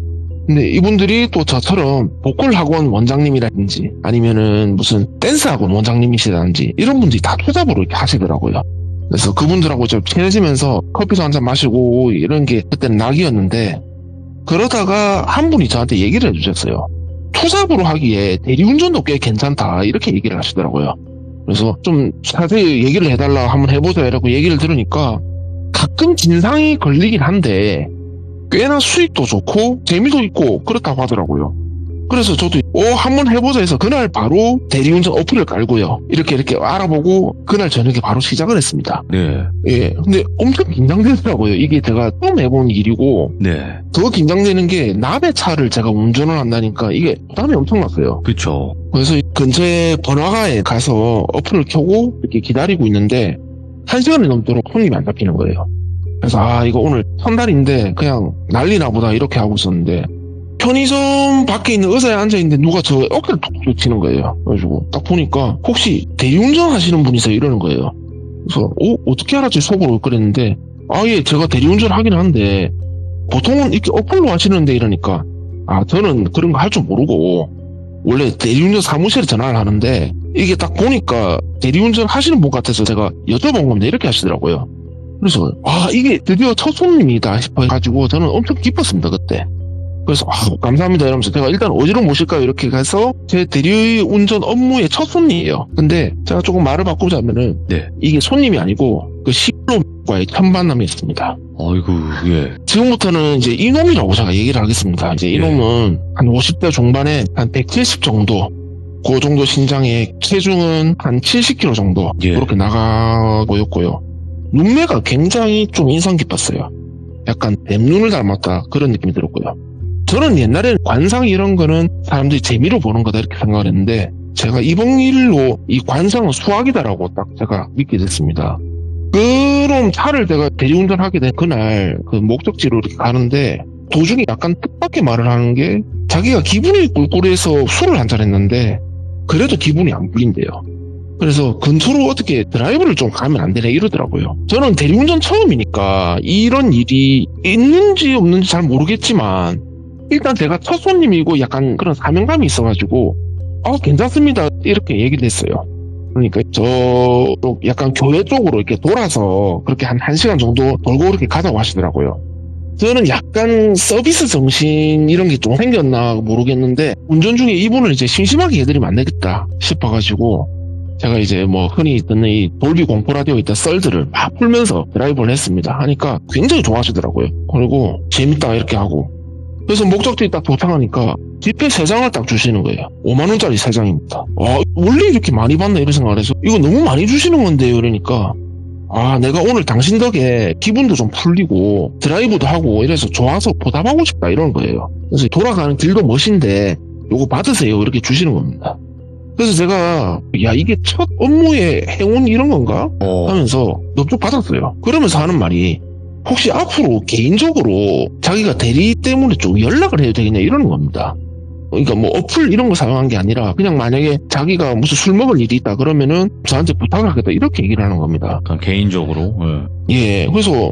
근데 이분들이 또 저처럼 보컬학원 원장님이라든지 아니면은 무슨 댄스학원 원장님이시라든지 이런 분들이 다 투잡으로 이렇게 하시더라고요. 그래서 그분들하고 좀 친해지면서 커피도 한잔 마시고 이런 게 그때는 낙이었는데 그러다가 한 분이 저한테 얘기를 해주셨어요. 투잡으로 하기에 대리운전도 꽤 괜찮다 이렇게 얘기를 하시더라고요. 그래서 좀 자세히 얘기를 해달라 한번 해보자 이라고 얘기를 들으니까 가끔 진상이 걸리긴 한데 꽤나 수익도 좋고 재미도 있고 그렇다고 하더라고요. 그래서 저도 한번 해보자 해서 그날 바로 대리운전 어플을 깔고요. 이렇게 알아보고 그날 저녁에 바로 시작을 했습니다. 네. 예, 근데 엄청 긴장되더라고요. 이게 제가 처음 해본 일이고 네. 더 긴장되는 게 남의 차를 제가 운전을 한다니까 이게 부담이 엄청났어요. 그쵸. 그래서 근처에 번화가에 가서 어플을 켜고 이렇게 기다리고 있는데 1시간이 넘도록 손님이 안 잡히는 거예요. 그래서 이거 오늘 첫날인데 그냥 난리나 보다 이렇게 하고 있었는데 편의점 밖에 있는 의자에 앉아있는데 누가 저 어깨를 툭툭 치는 거예요. 그래가지고 딱 보니까 혹시 대리운전 하시는 분이세요? 이러는 거예요. 그래서 어떻게 알았지 속으로 그랬는데 예 제가 대리운전 하긴 하는데 보통은 이렇게 어플로 하시는데 이러니까 저는 그런 거 할 줄 모르고 원래 대리운전 사무실에 전화를 하는데 이게 딱 보니까 대리운전 하시는 분 같아서 제가 여쭤본 겁니다. 이렇게 하시더라고요. 그래서 이게 드디어 첫 손님이다 싶어가지고 저는 엄청 기뻤습니다. 그때. 그래서 감사합니다 이러면서 제가 일단 어디로 모실까요 이렇게 가서 제 대리운전 업무의 첫 손님이에요. 근데 제가 조금 말을 바꾸자면은 네. 이게 손님이 아니고 그 시로과의 첫 만남이었습니다. 아이고, 예. 지금부터는 이제 이놈이라고 제가 얘기를 하겠습니다. 이제 이놈은 한 50대 중반에 한 170 정도 그 정도 신장에 체중은 한 70kg 정도 예. 그렇게 나가고였고요. 눈매가 굉장히 좀 인상 깊었어요. 약간 뱀눈을 닮았다 그런 느낌이 들었고요. 저는 옛날에는 관상 이런 거는 사람들이 재미로 보는 거다 이렇게 생각을 했는데 제가 이번 일로 이 관상은 수학이다라고 딱 제가 믿게 됐습니다. 그럼 차를 제가 대리운전하게 된 그날 그 목적지로 이렇게 가는데 도중에 약간 뜻밖의 말을 하는 게 자기가 기분이 꿀꿀해서 술을 한잔 했는데 그래도 기분이 안 풀린대요. 그래서 근처로 어떻게 드라이브를 좀 가면 안 되냐 이러더라고요. 저는 대리운전 처음이니까 이런 일이 있는지 없는지 잘 모르겠지만 일단 제가 첫 손님이고 약간 그런 사명감이 있어가지고 괜찮습니다 이렇게 얘기를 했어요. 그러니까 저쪽 약간 교회 쪽으로 이렇게 돌아서 그렇게 한 1시간 정도 돌고 이렇게 가자고 하시더라고요. 저는 약간 서비스 정신 이런 게 좀 생겼나 모르겠는데 운전 중에 이분을 이제 심심하게 해드리면 안 되겠다 싶어가지고 제가 이제 뭐 흔히 듣는 이 돌비 공포 라디오에 있던 썰들을 막 풀면서 드라이브를 했습니다. 하니까 굉장히 좋아하시더라고요. 그리고 재밌다 이렇게 하고 그래서 목적지에 딱 도착하니까 지폐 3장을 딱 주시는 거예요. 5만원짜리 3장입니다. 원래 이렇게 많이 받나 이런 생각을 해서 이거 너무 많이 주시는 건데요 이러니까 내가 오늘 당신 덕에 기분도 좀 풀리고 드라이브도 하고 이래서 좋아서 보답하고 싶다 이런 거예요. 그래서 돌아가는 길도 멋인데 요거 받으세요 이렇게 주시는 겁니다. 그래서 제가 이게 첫 업무의 행운 이런 건가 하면서 넙죽 받았어요. 그러면서 하는 말이 혹시 앞으로 개인적으로 자기가 대리 때문에 좀 연락을 해도 되겠냐 이러는 겁니다. 그러니까 뭐 어플 이런 거 사용한 게 아니라 그냥 만약에 자기가 무슨 술 먹을 일이 있다 그러면은 저한테 부탁을 하겠다 이렇게 얘기를 하는 겁니다. 그냥 개인적으로. 예, 그래서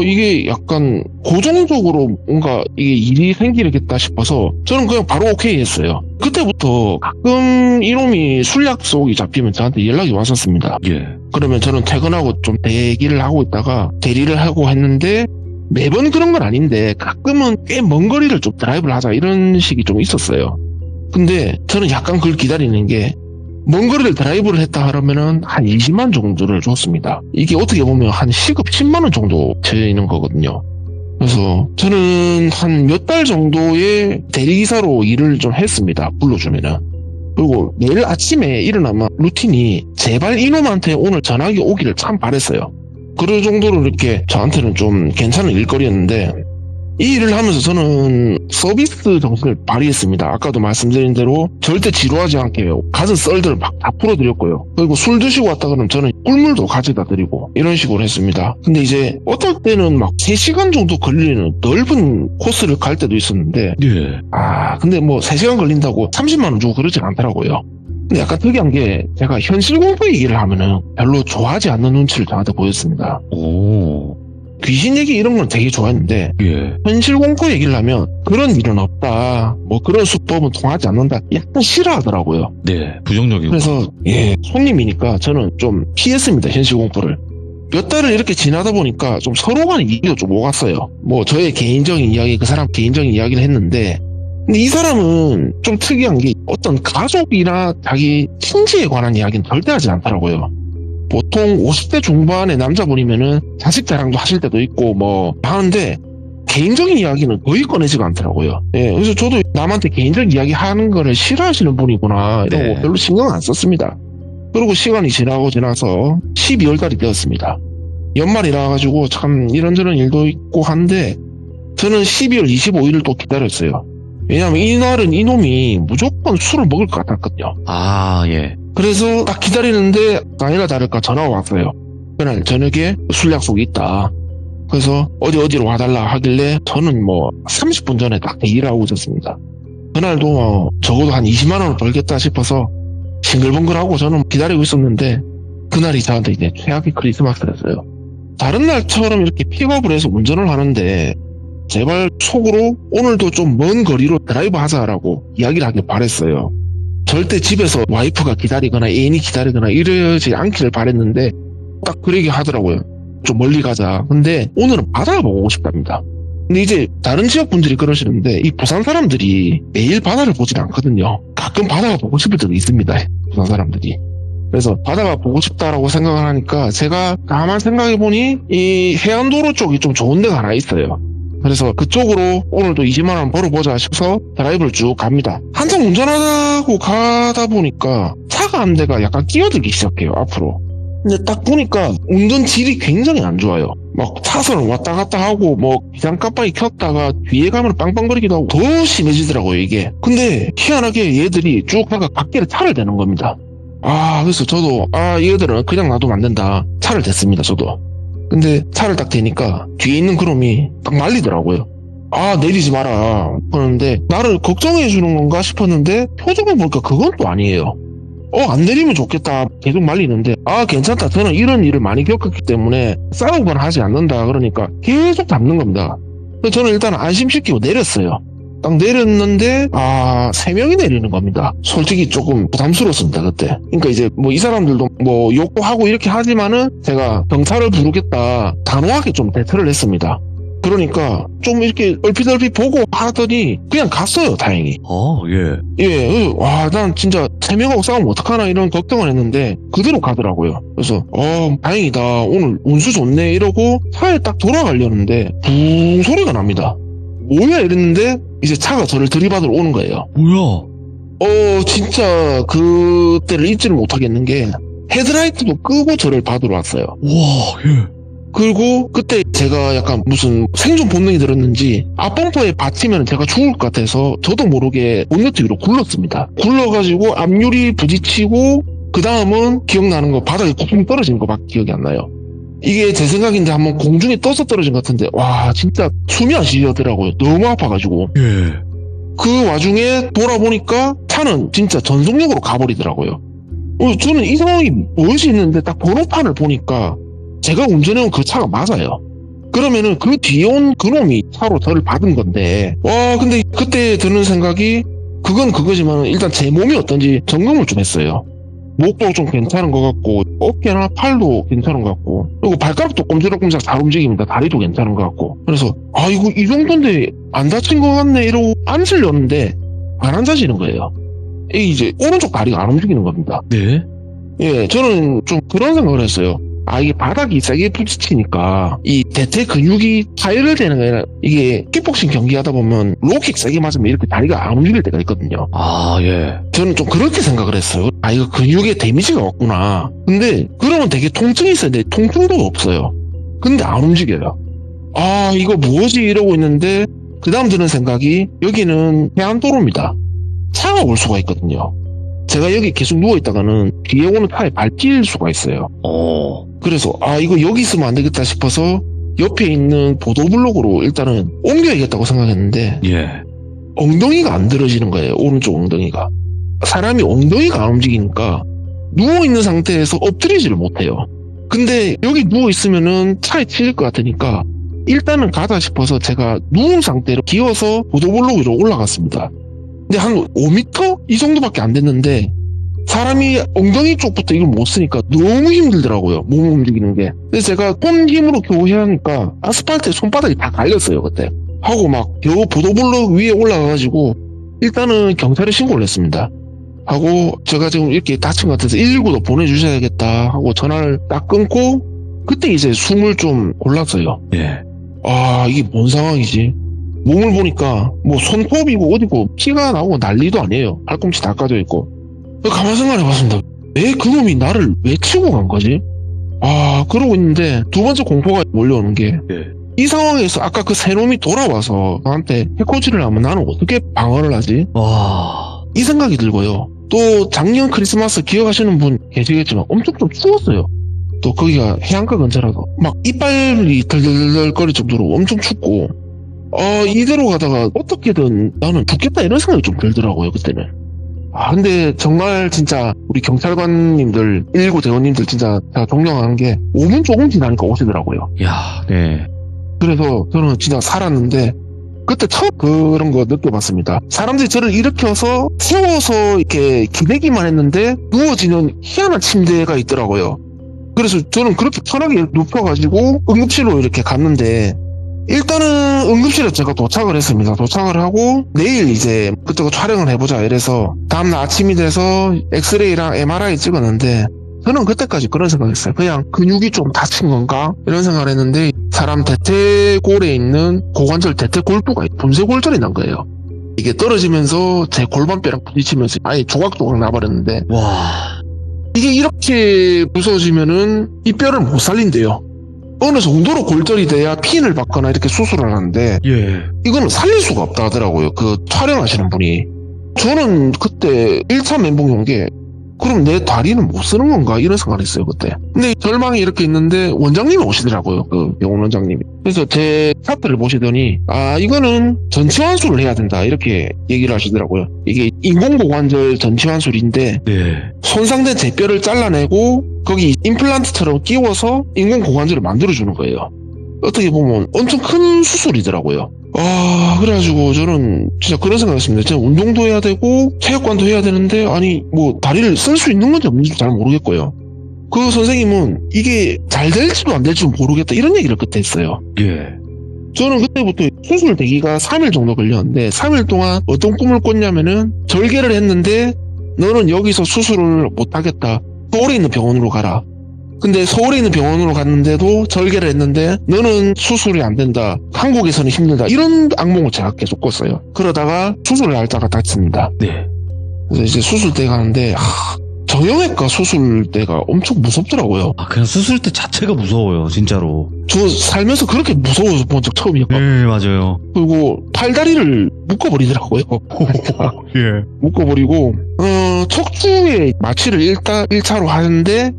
이게 약간 고정적으로 뭔가 이게 일이 생기겠다 싶어서 저는 그냥 바로 오케이 했어요. 그때부터 가끔 이놈이 술 약속이 잡히면 저한테 연락이 왔었습니다. 예. 그러면 저는 퇴근하고 좀 대기를 하고 있다가 대리를 하고 했는데 매번 그런 건 아닌데 가끔은 꽤 먼 거리를 좀 드라이브를 하자 이런 식이 좀 있었어요. 근데 저는 약간 그걸 기다리는 게 먼 거리를 드라이브를 했다 하면은 한 20만 정도를 줬습니다. 이게 어떻게 보면 한 시급 10만 원 정도 되는 거거든요. 그래서 저는 한 몇 달 정도의 대리기사로 일을 좀 했습니다. 불러주면은. 그리고 내일 아침에 일어나면 루틴이 제발 이놈한테 오늘 전화기 오기를 참 바랬어요. 그럴 정도로 이렇게 저한테는 좀 괜찮은 일거리였는데 이 일을 하면서 저는 서비스 정신을 발휘했습니다. 아까도 말씀드린 대로 절대 지루하지 않게 가진 썰들을 막 다 풀어드렸고요. 그리고 술 드시고 왔다 그러면 저는 꿀물도 가져다 드리고 이런 식으로 했습니다. 근데 이제 어떨 때는 막 3시간 정도 걸리는 넓은 코스를 갈 때도 있었는데 예. 근데 뭐 3시간 걸린다고 30만 원 주고 그러진 않더라고요. 근데 약간 특이한 게 제가 현실 공포 얘기를 하면은 별로 좋아하지 않는 눈치를 저한테 보였습니다. 오. 귀신 얘기 이런 건 되게 좋아했는데 예. 현실 공포 얘기를 하면 그런 일은 없다. 뭐 그런 수법은 통하지 않는다. 약간 싫어하더라고요. 네. 부정적이고. 그래서 손님이니까 저는 좀 피했습니다. 현실 공포를. 몇 달을 이렇게 지나다 보니까 좀 서로 간의 이해가 좀 오갔어요. 뭐 저의 개인적인 이야기, 그 사람 개인적인 이야기를 했는데 근데 이 사람은 좀 특이한 게 어떤 가족이나 자기 친지에 관한 이야기는 절대 하지 않더라고요. 보통 50대 중반의 남자분이면은 자식 자랑도 하실 때도 있고 뭐 하는데 개인적인 이야기는 거의 꺼내지가 않더라고요. 예, 그래서 저도 남한테 개인적인 이야기 하는 거를 싫어하시는 분이구나 이러고 네. 별로 신경 안 썼습니다. 그리고 시간이 지나서 12월 달이 되었습니다. 연말이라 가지고 참 이런저런 일도 있고 한데 저는 12월 25일을 또 기다렸어요. 왜냐하면 이날은 이놈이 무조건 술을 먹을 것 같았거든요. 아, 예. 그래서 딱 기다리는데 아니나 다를까 전화가 왔어요. 그날 저녁에 술 약속이 있다. 그래서 어디로 와달라 하길래 저는 뭐 30분 전에 딱 대기를 하고 있었습니다. 그날도 뭐 적어도 한 20만 원을 벌겠다 싶어서 싱글벙글하고 저는 기다리고 있었는데 그날이 저한테 이제 최악의 크리스마스였어요. 다른 날처럼 이렇게 픽업을 해서 운전을 하는데 제발 속으로 오늘도 좀 먼 거리로 드라이브 하자라고 이야기를 하길 바랬어요. 절대 집에서 와이프가 기다리거나 애인이 기다리거나 이러지 않기를 바랬는데 딱 그러게 하더라고요. 좀 멀리 가자. 근데 오늘은 바다가 보고 싶답니다. 근데 이제 다른 지역 분들이 그러시는데 이 부산 사람들이 매일 바다를 보진 않거든요. 가끔 바다가 보고 싶을 때도 있습니다. 부산 사람들이. 그래서 바다가 보고 싶다라고 생각을 하니까 제가 가만 생각해보니 이 해안도로 쪽이 좀 좋은 데가 하나 있어요. 그래서 그쪽으로 오늘도 20만 원 벌어보자 싶어서 드라이브를 쭉 갑니다. 한참 운전하고 가다 보니까 차가 한 대가 약간 끼어들기 시작해요, 앞으로. 근데 딱 보니까 운전 질이 굉장히 안 좋아요. 막 차선을 왔다 갔다 하고 뭐 비상깜빡이 켰다가 뒤에 가면 빵빵거리기도 하고 더 심해지더라고요, 이게. 근데 희한하게 얘들이 쭉 하다가 갓길에 차를 대는 겁니다. 그래서 저도 얘들은 그냥 놔두면 안 된다. 차를 댔습니다, 저도. 근데 차를 딱 대니까 뒤에 있는 그놈이 딱 말리더라고요. 내리지 마라. 그러는데 나를 걱정해 주는 건가 싶었는데 표정을 보니까 그건 또 아니에요. 안 내리면 좋겠다. 계속 말리는데 괜찮다. 저는 이런 일을 많이 겪었기 때문에 싸우거나 하지 않는다. 그러니까 계속 잡는 겁니다. 그래서 저는 일단 안심시키고 내렸어요. 딱 내렸는데 3명이 내리는 겁니다. 솔직히 조금 부담스러웠습니다, 그때. 그러니까 이제 뭐 이 사람들도 뭐 욕하고 이렇게 하지만은 제가 경찰을 부르겠다 단호하게 좀 대처를 했습니다. 그러니까 좀 이렇게 얼핏 보고 하더니 그냥 갔어요, 다행히. 예. 난 진짜 3명하고 싸우면 어떡하나 이런 걱정을 했는데 그대로 가더라고요. 그래서 다행이다, 오늘 운수 좋네 이러고 차에 딱 돌아가려는데 붕 소리가 납니다. 뭐야 이랬는데 이제 차가 저를 들이받으러 오는 거예요. 뭐야? 진짜 그때를 잊지를 못하겠는 게 헤드라이트도 끄고 저를 받으러 왔어요. 와, 예. 그리고 그때 제가 약간 무슨 생존 본능이 들었는지 앞범퍼에 받치면 제가 죽을 것 같아서 저도 모르게 본네트 위로 굴렀습니다. 굴러가지고 앞유리 부딪히고 그 다음은 기억나는 거 바닥에 쿵 떨어진 거밖에 기억이 안 나요. 이게 제 생각인데 한번 공중에 떠서 떨어진 것 같은데 진짜 숨이 안 쉬어더라고요. 너무 아파가지고. 예. 그 와중에 돌아보니까 차는 진짜 전속력으로 가버리더라고요. 저는 이 상황이 무엇이 있는데 딱 번호판을 보니까 제가 운전해온 그 차가 맞아요. 그러면은 그 뒤에 온 그놈이 차로 저를 받은 건데 근데 그때 드는 생각이 그건 그거지만 일단 제 몸이 어떤지 점검을 좀 했어요. 목도 좀 괜찮은 것 같고 어깨나 팔도 괜찮은 것 같고 그리고 발가락도 꼼지락꼼지락 잘 움직입니다. 다리도 괜찮은 것 같고 그래서 이거 이 정도인데 안 다친 것 같네 이러고 앉으려는데 안 앉아지는 거예요. 이제 오른쪽 다리가 안 움직이는 겁니다. 네? 예, 저는 좀 그런 생각을 했어요. 이게 바닥이 세게 부딪히니까 이 대퇴 근육이 파열되는 게 아니라 이게 킥복싱 경기하다 보면 로킥 세게 맞으면 이렇게 다리가 안 움직일 때가 있거든요. 예. 저는 좀 그렇게 생각을 했어요. 이거 근육에 데미지가 왔구나. 근데 그러면 되게 통증이 있어야 돼. 통증도 없어요. 근데 안 움직여요. 이거 무엇이 이러고 있는데 그 다음 드는 생각이 여기는 해안도로입니다. 차가 올 수가 있거든요. 제가 여기 계속 누워있다가는 뒤에 오는 차에 밟힐 수가 있어요. 그래서 이거 여기 있으면 안 되겠다 싶어서 옆에 있는 보도블록으로 일단은 옮겨야겠다고 생각했는데 예. 엉덩이가 안 들어지는 거예요. 오른쪽 엉덩이가. 사람이 엉덩이가 안 움직이니까 누워있는 상태에서 엎드리지를 못해요. 근데 여기 누워있으면은 차에 찔릴 것 같으니까 일단은 가자 싶어서 제가 누운 상태로 기어서 보도블록 위로 올라갔습니다. 근데 한 5m? 이 정도밖에 안 됐는데 사람이 엉덩이 쪽부터 이걸 못 쓰니까 너무 힘들더라고요. 몸 움직이는 게. 그래서 제가 손 힘으로 겨우 해야 하니까 아스팔트에 손바닥이 다 갈렸어요, 그때. 하고 막 겨우 보도블록 위에 올라가가지고 일단은 경찰에 신고를 했습니다. 하고 제가 지금 이렇게 다친 것 같아서 119도 보내주셔야겠다 하고 전화를 딱 끊고 그때 이제 숨을 좀 골랐어요. 예. 아, 이게 뭔 상황이지? 몸을 보니까 뭐 손톱이고 어디고 피가 나오고 난리도 아니에요. 팔꿈치 다 까져 있고. 가만 생각해봤습니다. 왜 그놈이 나를 왜 치고 간 거지? 아, 그러고 있는데 두 번째 공포가 몰려오는 게 이 상황에서 아까 그 세 놈이 돌아와서 나한테 해코지를 하면 나는 어떻게 방어를 하지? 와. 이 생각이 들고요. 또 작년 크리스마스 기억하시는 분 계시겠지만 엄청 좀 추웠어요. 또 거기가 해안가 근처라서 막 이빨이 덜덜덜 거릴 정도로 엄청 춥고 이대로 가다가 어떻게든 나는 죽겠다 이런 생각이 좀 들더라고요 그때는. 아 근데 정말 진짜 우리 경찰관님들 119 대원님들 진짜 제가 존경하는 게 5분 조금 지나니까 오시더라고요. 야, 네. 그래서 저는 진짜 살았는데 그때 처음 그런 거 느껴봤습니다. 사람들이 저를 일으켜서 세워서 이렇게 기대기만 했는데 누워지는 희한한 침대가 있더라고요. 그래서 저는 그렇게 편하게 눕혀가지고 응급실로 이렇게 갔는데 일단은 응급실에 제가 도착을 했습니다. 도착을 하고 내일 이제 그쪽으로 촬영을 해보자 이래서 다음날 아침이 돼서 엑스레이랑 MRI 찍었는데 저는 그때까지 그런 생각했어요. 그냥 근육이 좀 다친 건가? 이런 생각을 했는데 사람 대퇴골에 있는 고관절 대퇴골두가 분쇄골절이 난 거예요. 이게 떨어지면서 제 골반뼈랑 부딪히면서 아예 조각조각 나버렸는데 와. 이게 이렇게 부서지면은 이 뼈를 못 살린대요. 어느 정도로 골절이 돼야 피인을 받거나 이렇게 수술을 하는데 예. 이거는 살릴 수가 없다 하더라고요. 그 촬영하시는 분이. 저는 그때 1차 멘붕이 온 게 그럼 내 다리는 못 쓰는 건가 이런 생각을 했어요 그때. 근데 절망이 이렇게 있는데 원장님이 오시더라고요. 그 병원 원장님이. 그래서 제 차트를 보시더니 이거는 전치환술을 해야 된다 이렇게 얘기를 하시더라고요. 이게 인공고관절 전치환술인데 네. 손상된 제 뼈를 잘라내고 거기 임플란트처럼 끼워서 인공고관절을 만들어주는 거예요. 어떻게 보면 엄청 큰 수술이더라고요. 그래가지고 저는 진짜 그런 생각했습니다. 제가 운동도 해야 되고 체육관도 해야 되는데 아니 뭐 다리를 쓸 수 있는 건지 없는지 잘 모르겠고요. 그 선생님은 이게 잘 될지도 안 될지도 모르겠다 이런 얘기를 그때 했어요. 예. 저는 그때부터 수술 대기가 3일 정도 걸렸는데 3일 동안 어떤 꿈을 꿨냐면은 절개를 했는데 너는 여기서 수술을 못하겠다. 서울에 있는 병원으로 가라. 근데 서울에 있는 병원으로 갔는데도 절개를 했는데 너는 수술이 안 된다. 한국에서는 힘들다. 이런 악몽을 제가 계속 꿨어요. 그러다가 수술을 하다가 다쳤습니다. 네. 그래서 이제 수술대 가는데 정형외과 수술대가 엄청 무섭더라고요. 그냥 수술대 자체가 무서워요, 진짜로. 저 살면서 그렇게 무서워서 본 적 처음이었거든요. 네, 맞아요. 그리고 팔다리를 묶어버리더라고요. 예. 묶어버리고 척추에 마취를 1차로 하는데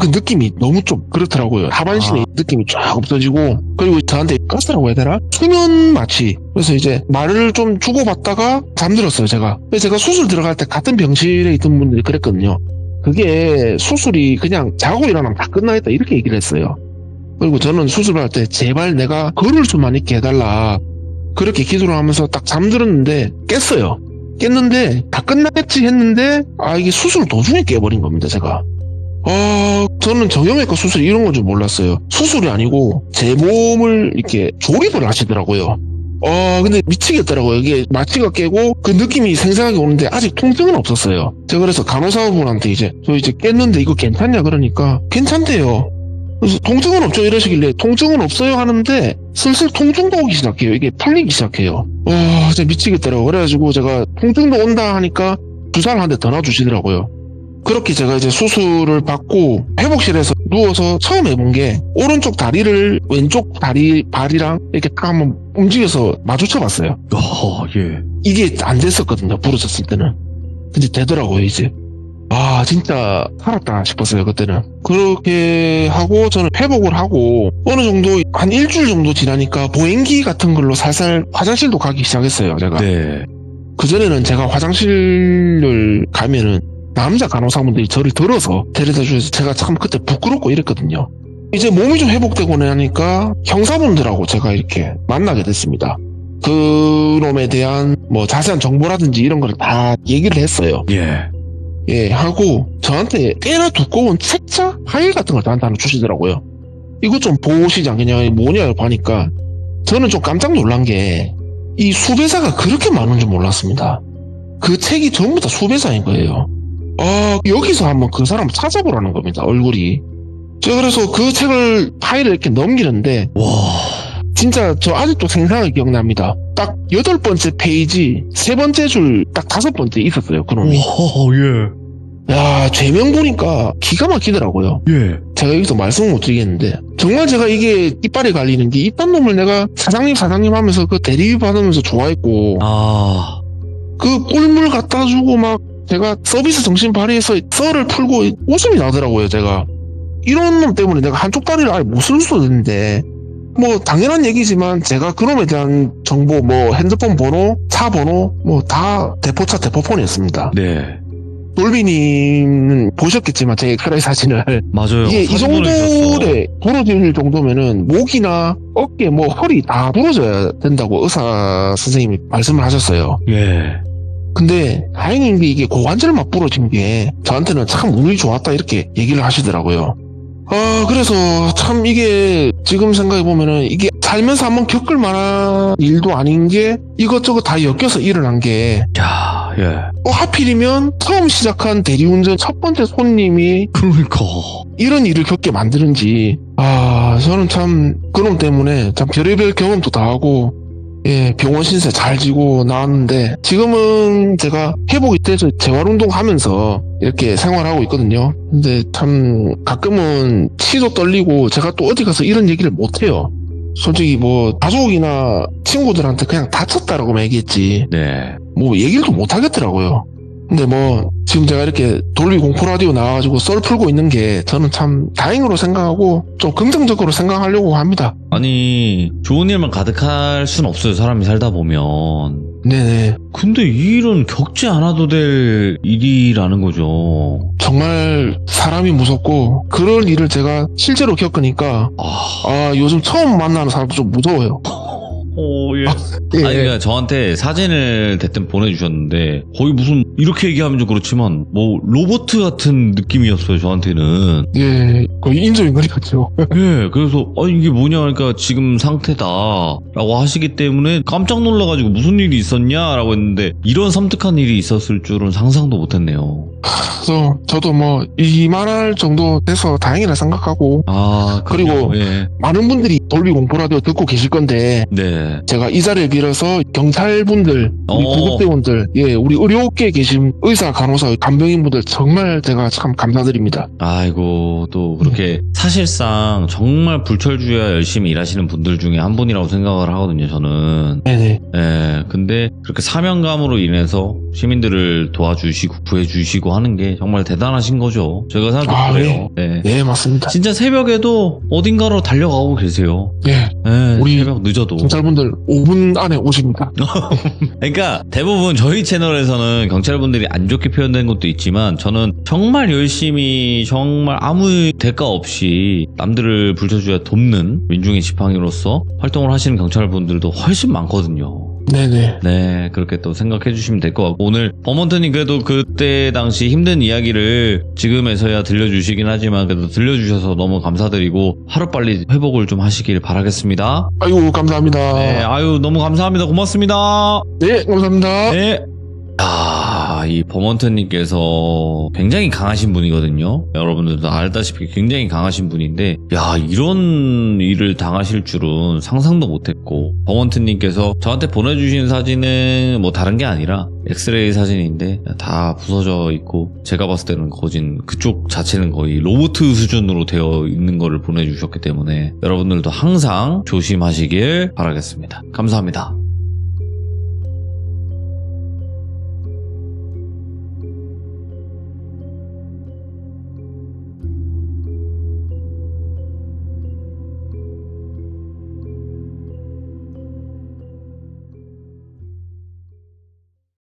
그 느낌이 너무 좀 그렇더라고요. 하반신에 느낌이 쫙 없어지고 그리고 저한테 가스라고 해야 되나? 수면 마취. 그래서 이제 말을 좀 주고받다가 잠들었어요 제가. 그래서 제가 수술 들어갈 때 같은 병실에 있던 분들이 그랬거든요. 그게 수술이 그냥 자고 일어나면 다 끝나겠다 이렇게 얘기를 했어요. 그리고 저는 수술할 때 제발 내가 걸을 수만 있게 해달라 그렇게 기도를 하면서 딱 잠들었는데 깼어요. 깼는데 다 끝났지 했는데 이게 수술 도중에 깨버린 겁니다 제가. 저는 정형외과 수술 이런 건 줄 몰랐어요. 수술이 아니고 제 몸을 이렇게 조립을 하시더라고요. 근데 미치겠더라고요. 이게 마취가 깨고 그 느낌이 생생하게 오는데 아직 통증은 없었어요. 제가 그래서 간호사분한테 저 이제 깼는데 이거 괜찮냐 그러니까 괜찮대요. 그래서 통증은 없죠 이러시길래 통증은 없어요 하는데 슬슬 통증도 오기 시작해요. 이게 풀리기 시작해요. 진짜 미치겠더라고요. 그래가지고 제가 통증도 온다 하니까 주사를 한 대 더 놔주시더라고요. 그렇게 제가 이제 수술을 받고 회복실에서 누워서 처음 해본 게 오른쪽 다리를 왼쪽 발이랑 이렇게 딱 한번 움직여서 마주쳐 봤어요. 예. 이게 안 됐었거든요 부러졌을 때는. 근데 되더라고요 이제. 진짜 살았다 싶었어요 그때는. 그렇게 하고 저는 회복을 하고 어느 정도 한 일주일 정도 지나니까 보행기 같은 걸로 살살 화장실도 가기 시작했어요 제가. 네. 그전에는 제가 화장실을 가면은 남자 간호사분들이 저를 들어서 데려다 주셔서 제가 참 그때 부끄럽고 이랬거든요. 이제 몸이 좀 회복되고 나니까 형사분들하고 제가 이렇게 만나게 됐습니다. 그 놈에 대한 뭐 자세한 정보라든지 이런 걸 다 얘기를 했어요. 하고 저한테 꽤나 두꺼운 책자 파일 같은 걸 저한테 하나 주시더라고요. 이거 좀 보시지 않겠냐 뭐냐고 하니까 저는 좀 깜짝 놀란 게 이 수배사가 그렇게 많은 줄 몰랐습니다. 그 책이 전부 다 수배사인 거예요. 여기서 한번 그 사람 찾아보라는 겁니다. 얼굴이. 제가 그래서 그 책을 파일을 이렇게 넘기는데 와. 진짜 저 아직도 생생하게 기억납니다. 딱 8번째 페이지 3번째 줄 딱 5번째 있었어요. 그놈이. 와, 야, 죄명 보니까 기가 막히더라고요. 예. 제가 여기서 말씀을 못 드리겠는데 정말 제가 이게 이빨이 갈리는 게 이딴 놈을 내가 사장님 하면서 그 대리비 받으면서 좋아했고 아. 그 꿀물 갖다 주고 막 제가 서비스 정신 발휘해서 썰을 풀고 웃음이 나더라고요. 제가 이런 놈 때문에 내가 한쪽 다리를 아예 못 쓸 수 있는데 뭐 당연한 얘기지만 제가 그놈에 대한 정보 뭐 핸드폰 번호, 차 번호 뭐 다 대포차 대포폰이었습니다. 네. 돌비님은 보셨겠지만 제 엑스레이 사진을 맞아요. 이게 이 사진 보내주셨어. 정도에 부러질 정도면은 목이나 어깨 뭐 허리 다 부러져야 된다고 의사 선생님이 말씀을 하셨어요. 예. 근데 다행인 게 이게 고관절만 부러진 게 저한테는 참 운이 좋았다 이렇게 얘기를 하시더라고요. 그래서 참 이게 지금 생각해보면은 이게 살면서 한번 겪을 만한 일도 아닌 게 이것저것 다 엮여서 일어난 게 야, 예. 하필이면 처음 시작한 대리운전 첫 번째 손님이 그러니까. 이런 일을 겪게 만드는지 저는 참 그놈 때문에 참 별의별 경험도 다 하고 예, 병원 신세 잘 지고 나왔는데 지금은 제가 회복이 돼서 재활운동 하면서 이렇게 생활하고 있거든요. 근데 참 가끔은 치도 떨리고 제가 또 어디 가서 이런 얘기를 못해요. 솔직히 뭐 가족이나 친구들한테 그냥 다쳤다라고 얘기했지 네. 뭐 얘기를 못 하겠더라고요. 근데 뭐 지금 제가 이렇게 돌비 공포 라디오 나와가지고 썰 풀고 있는 게 저는 참 다행으로 생각하고 좀 긍정적으로 생각하려고 합니다. 아니, 좋은 일만 가득할 순 없어요. 사람이 살다 보면. 네네. 근데 이 일은 겪지 않아도 될 일이라는 거죠. 정말 사람이 무섭고 그런 일을 제가 실제로 겪으니까 요즘 처음 만나는 사람도 좀 무서워요. 예. 예. 아니, 그러니까 저한테 사진을 대뜸 보내주셨는데, 거의 무슨, 이렇게 얘기하면 좀 그렇지만, 뭐, 로봇 같은 느낌이었어요, 저한테는. 예, 거의 인조인간이 같죠. 예, 그래서, 이게 뭐냐, 그러니까 지금 상태다. 라고 하시기 때문에 깜짝 놀라가지고 무슨 일이 있었냐? 라고 했는데, 이런 섬뜩한 일이 있었을 줄은 상상도 못했네요. 그래서 저도 뭐, 이만할 정도 돼서 다행이라 생각하고, 그리고, 그리고 예. 많은 분들이 돌비 공포 라디오 듣고 계실 건데, 네. 제가 이 자리를 빌어서 경찰분들, 우리 구급대원들, 예, 우리 의료계에 계신 의사, 간호사, 간병인분들 정말 제가 참 감사드립니다. 아이고, 또 그렇게 사실상 정말 불철주야 열심히 일하시는 분들 중에 한 분이라고 생각을 하거든요, 저는. 네네. 예, 근데 그렇게 사명감으로 인해서 시민들을 도와주시고 구해주시고 하는 게 정말 대단하신 거죠. 제가 생각해도 그래요. 네. 네, 맞습니다. 진짜 새벽에도 어딘가로 달려가고 계세요. 예. 예, 우리 새벽 늦어도. 경찰분들 5분 안에 오십니다. 그러니까 대부분 저희 채널에서는 경찰분들이 안 좋게 표현된 것도 있지만 저는 정말 열심히 정말 아무 대가 없이 남들을 불철주야 돕는 민중의 지팡이로서 활동을 하시는 경찰분들도 훨씬 많거든요. 네네. 네, 그렇게 또 생각해 주시면 될 것 같고, 오늘 범원트님 그래도 그때 당시 힘든 이야기를 지금에서야 들려주시긴 하지만 그래도 들려주셔서 너무 감사드리고 하루빨리 회복을 좀 하시길 바라겠습니다. 아이고, 감사합니다. 네, 아유, 너무 감사합니다. 고맙습니다. 네, 감사합니다. 네. 이 범원트님께서 굉장히 강하신 분이거든요. 여러분들도 알다시피 굉장히 강하신 분인데, 이런 일을 당하실 줄은 상상도 못했고, 범원트님께서 저한테 보내주신 사진은 뭐 다른 게 아니라 엑스레이 사진인데 다 부서져 있고, 제가 봤을 때는 그쪽 자체는 거의 로봇 수준으로 되어 있는 거를 보내주셨기 때문에 여러분들도 항상 조심하시길 바라겠습니다. 감사합니다.